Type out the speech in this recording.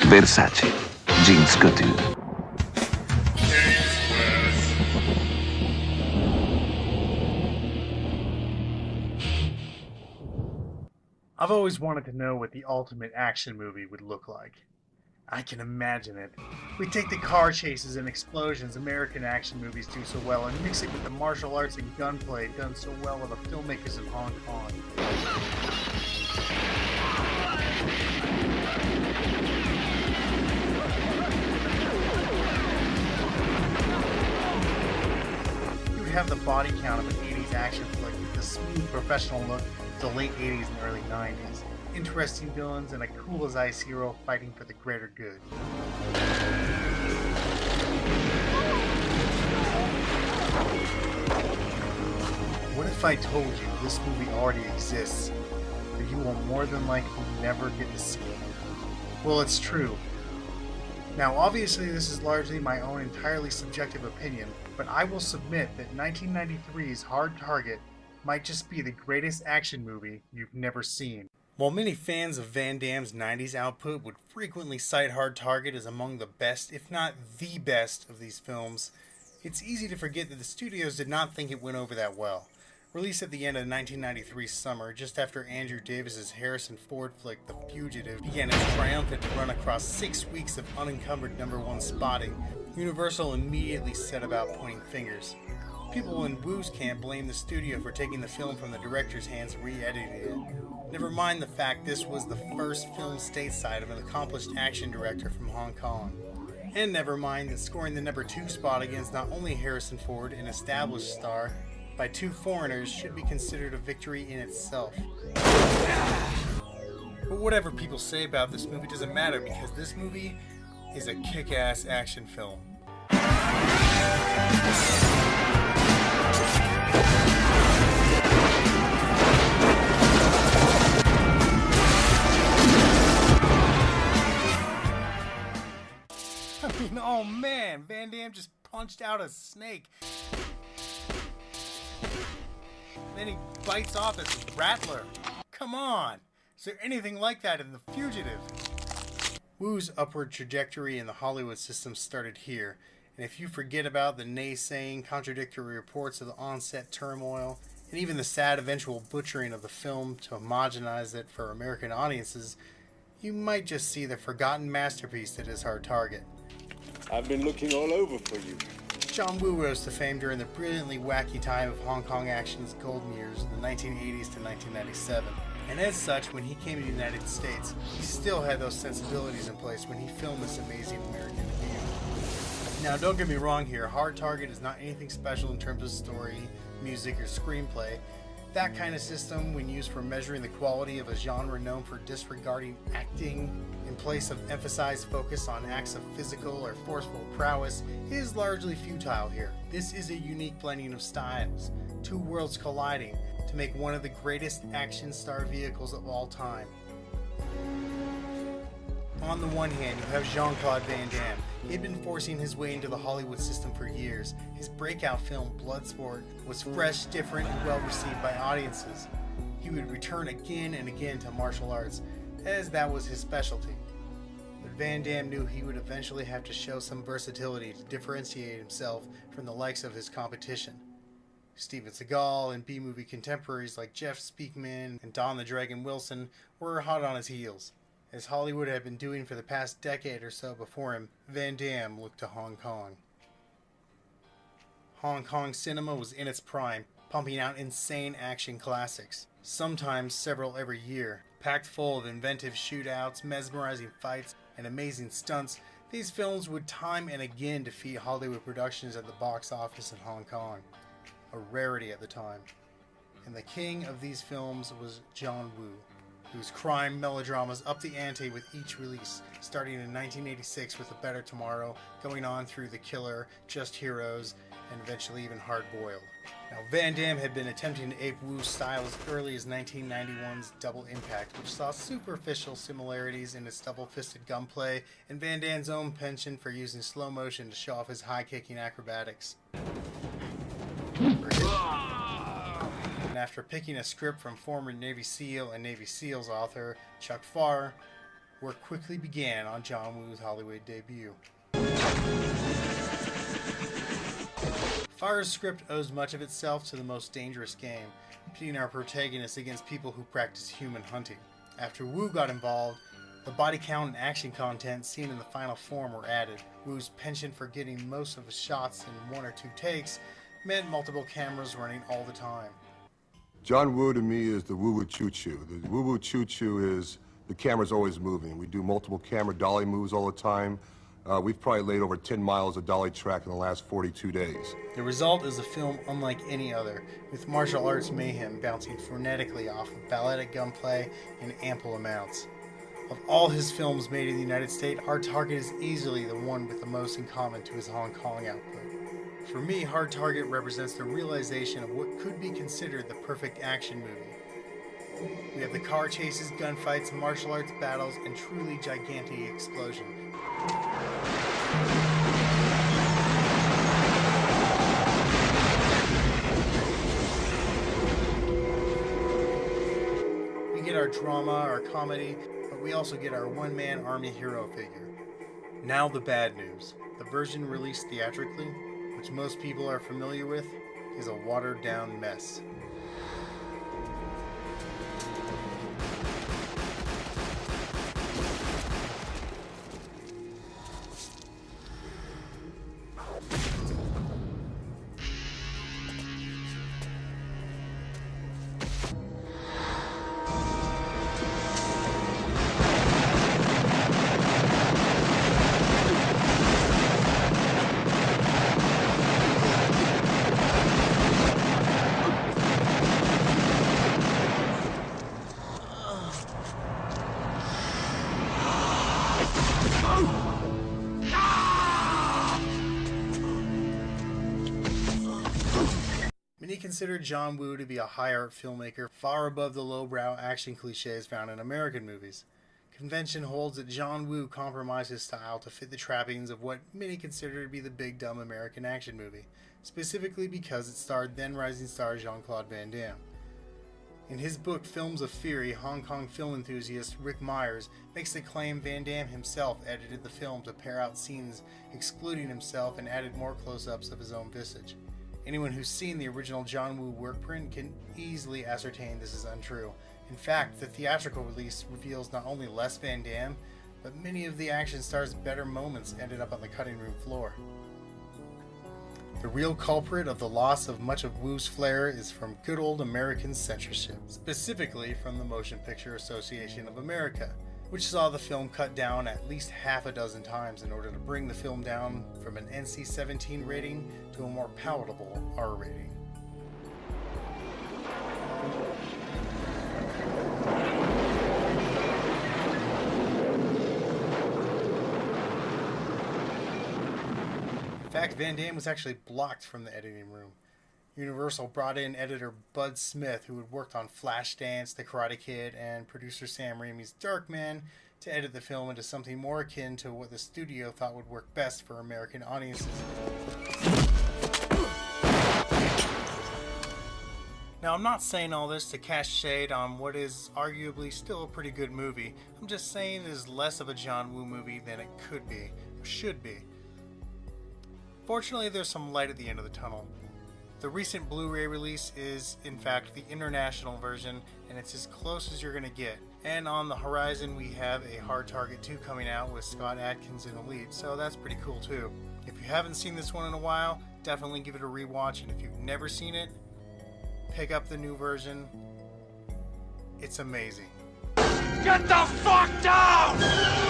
Versace, Jeans Couture. I've always wanted to know what the ultimate action movie would look like. I can imagine it. We take the car chases and explosions American action movies do so well and mix it with the martial arts and gunplay done so well by the filmmakers in Hong Kong. You would have the body count of an 80s action flick with the smooth professional look of the late 80s and early 90s. Interesting villains and a cool as ice hero fighting for the greater good. What if I told you this movie already exists, but you will more than likely never get to see it? Well, it's true. Now, obviously this is largely my own entirely subjective opinion, but I will submit that 1993's Hard Target might just be the greatest action movie you've never seen. While many fans of Van Damme's 90s output would frequently cite Hard Target as among the best, if not the best, of these films, it's easy to forget that the studios did not think it went over that well. Released at the end of 1993's summer, just after Andrew Davis's Harrison Ford flick The Fugitive began its triumphant run across 6 weeks of unencumbered #1 spotting, Universal immediately set about pointing fingers. People in Woo's camp blamed the studio for taking the film from the director's hands and re-editing it. Never mind the fact this was the first film stateside of an accomplished action director from Hong Kong. And never mind that scoring the #2 spot against not only Harrison Ford, an established star, by 2 foreigners should be considered a victory in itself. But whatever people say about this movie doesn't matter, because this movie is a kick-ass action film. Oh man, Van Damme just punched out a snake. Then he bites off his rattler. Come on! Is there anything like that in The Fugitive? Woo's upward trajectory in the Hollywood system started here, and if you forget about the naysaying, contradictory reports of the on-set turmoil, and even the sad eventual butchering of the film to homogenize it for American audiences, you might just see the forgotten masterpiece that is Hard Target. I've been looking all over for you. John Woo rose to fame during the brilliantly wacky time of Hong Kong action's golden years in the 1980s to 1997. And as such, when he came to the United States, he still had those sensibilities in place when he filmed this amazing American debut. Now, don't get me wrong here, Hard Target is not anything special in terms of story, music, or screenplay. That kind of system, when used for measuring the quality of a genre known for disregarding acting in place of emphasized focus on acts of physical or forceful prowess, is largely futile here. This is a unique blending of styles, 2 worlds colliding to make one of the greatest action star vehicles of all time. On the one hand, you have Jean-Claude Van Damme. He had been forcing his way into the Hollywood system for years. His breakout film, Bloodsport, was fresh, different, and well received by audiences. He would return again and again to martial arts, as that was his specialty. But Van Damme knew he would eventually have to show some versatility to differentiate himself from the likes of his competition. Steven Seagal and B-movie contemporaries like Jeff Speakman and Don the Dragon Wilson were hot on his heels. As Hollywood had been doing for the past decade or so before him, Van Damme looked to Hong Kong. Hong Kong cinema was in its prime, pumping out insane action classics, sometimes several every year. Packed full of inventive shootouts, mesmerizing fights, and amazing stunts, these films would time and again defeat Hollywood productions at the box office in Hong Kong, a rarity at the time. And the king of these films was John Woo, whose crime melodramas upped the ante with each release, starting in 1986 with A Better Tomorrow, going on through The Killer, Just Heroes, and eventually even Hard Boiled. Now, Van Damme had been attempting to ape Woo's style as early as 1991's Double Impact, which saw superficial similarities in its double-fisted gunplay and Van Damme's own penchant for using slow motion to show off his high-kicking acrobatics. And after picking a script from former Navy SEAL and Navy SEALs author Chuck Farr, Work quickly began on John Woo's Hollywood debut. Fire's script owes much of itself to the most dangerous game, pitting our protagonists against people who practice human hunting. After Woo got involved, the body count and action content seen in the final form were added. Woo's penchant for getting most of his shots in 1 or 2 takes meant multiple cameras running all the time. John Woo to me is the woo-woo choo-choo. The woo-woo choo-choo is the camera's always moving. We do multiple camera dolly moves all the time. We've probably laid over 10 miles of dolly track in the last 42 days. The result is a film unlike any other, with martial arts mayhem bouncing frenetically off of balletic gunplay in ample amounts. Of all his films made in the United States, Hard Target is easily the one with the most in common to his Hong Kong output. For me, Hard Target represents the realization of what could be considered the perfect action movie. We have the car chases, gunfights, martial arts battles, and truly gigantic explosion. We get our drama, our comedy, but we also get our one-man army hero figure. Now the bad news. The version released theatrically, which most people are familiar with, is a watered-down mess. Many consider John Woo to be a high art filmmaker far above the lowbrow action cliches found in American movies. Convention holds that John Woo compromised his style to fit the trappings of what many consider to be the big dumb American action movie, specifically because it starred then rising star Jean-Claude Van Damme. In his book Films of Fury, Hong Kong film enthusiast Rick Myers makes the claim Van Damme himself edited the film to pare out scenes excluding himself and added more close-ups of his own visage. Anyone who's seen the original John Woo work print can easily ascertain this is untrue. In fact, the theatrical release reveals not only less Van Damme, but many of the action stars' better moments ended up on the cutting room floor. The real culprit of the loss of much of Woo's flair is from good old American censorship, specifically from the Motion Picture Association of America, which saw the film cut down at least half a dozen times in order to bring the film down from an NC-17 rating to a more palatable R rating. In fact, Van Damme was actually blocked from the editing room. Universal brought in editor Bud Smith, who had worked on Flashdance, The Karate Kid, and producer Sam Raimi's Darkman, to edit the film into something more akin to what the studio thought would work best for American audiences. Now, I'm not saying all this to cast shade on what is arguably still a pretty good movie. I'm just saying it is less of a John Woo movie than it could be, or should be. Fortunately, there's some light at the end of the tunnel. The recent Blu-ray release is, in fact, the international version, and it's as close as you're going to get. And on the horizon, we have a Hard Target 2 coming out with Scott Adkins in the lead, so that's pretty cool too. If you haven't seen this one in a while, definitely give it a rewatch, and if you've never seen it, pick up the new version. It's amazing. Get the fuck down!